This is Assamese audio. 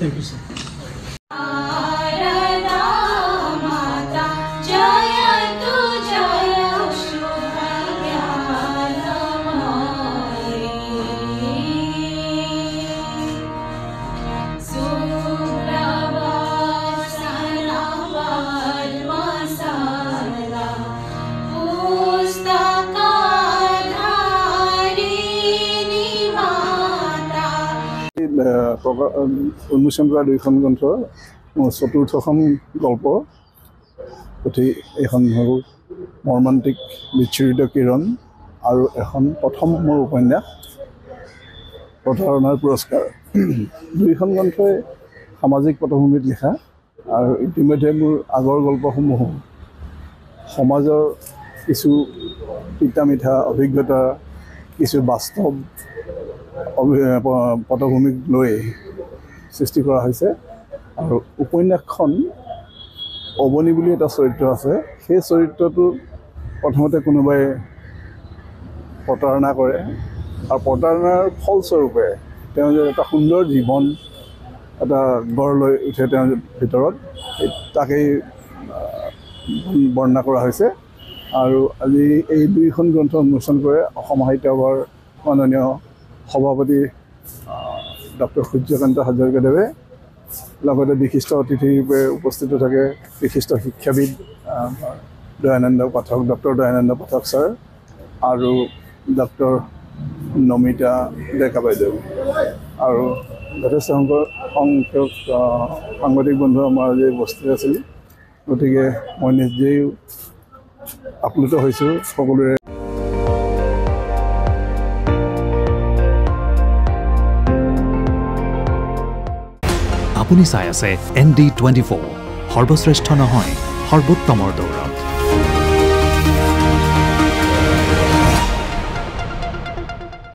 Thank you, sir. উন্মোচন কৰা দুইখন গ্ৰন্থৰ চতুৰ্থখন গল্প পুথি এইখন হ'ল মৰ্মান্তিক বিচ্ছুৰিত কিৰণ আৰু এখন প্ৰথম মোৰ উপন্যাস প্ৰতাৰণাৰ পুৰস্কাৰ। দুইখন গ্ৰন্থই সামাজিক পটভূমিত লিখা আৰু ইতিমধ্যে মোৰ আগৰ গল্পসমূহো সমাজৰ কিছু তিতা মিঠা অভিজ্ঞতা কিছু বাস্তৱ পটভূমিক লৈ সৃষ্টি কৰা হৈছে আৰু উপন্যাসখন অৱনী বুলি এটা চৰিত্ৰ আছে। সেই চৰিত্ৰটো প্ৰথমতে কোনোবাই প্ৰতাৰণা কৰে আৰু প্ৰতাৰণাৰ ফলস্বৰূপে তেওঁ যে এটা সুন্দৰ জীৱন এটা গঢ় লৈ উঠে তেওঁৰ ভিতৰত, তাকেই বৰ্ণনা কৰা হৈছে। আৰু আজি এই দুইখন গ্ৰন্থ উন্মোচন কৰে অসম সাহিত্য সভাৰ মাননীয় সভাপতি ডক্টৰ সূৰ্যকান্ত হাজৰিকাদেৱে। লগতে বিশিষ্ট অতিথিৰূপে উপস্থিত থাকে বিশিষ্ট শিক্ষাবিদ দয়ানন্দ পাঠক, ডক্টৰ দয়ানন্দ পাঠক ছাৰ আৰু ডক্টৰ নমিতা ডেকা বাইদেউ আৰু যথেষ্ট সংখ্যক সাংবাদিক বন্ধু আমাৰ আজি উপস্থিত আছিল। গতিকে মই নিজেই আপ্লুত হৈছোঁ সকলোৰে। আপুনি চাই আছে ND24, সৰ্বশ্ৰেষ্ঠ নহয় সৰ্বোত্তমৰ দৌৰ।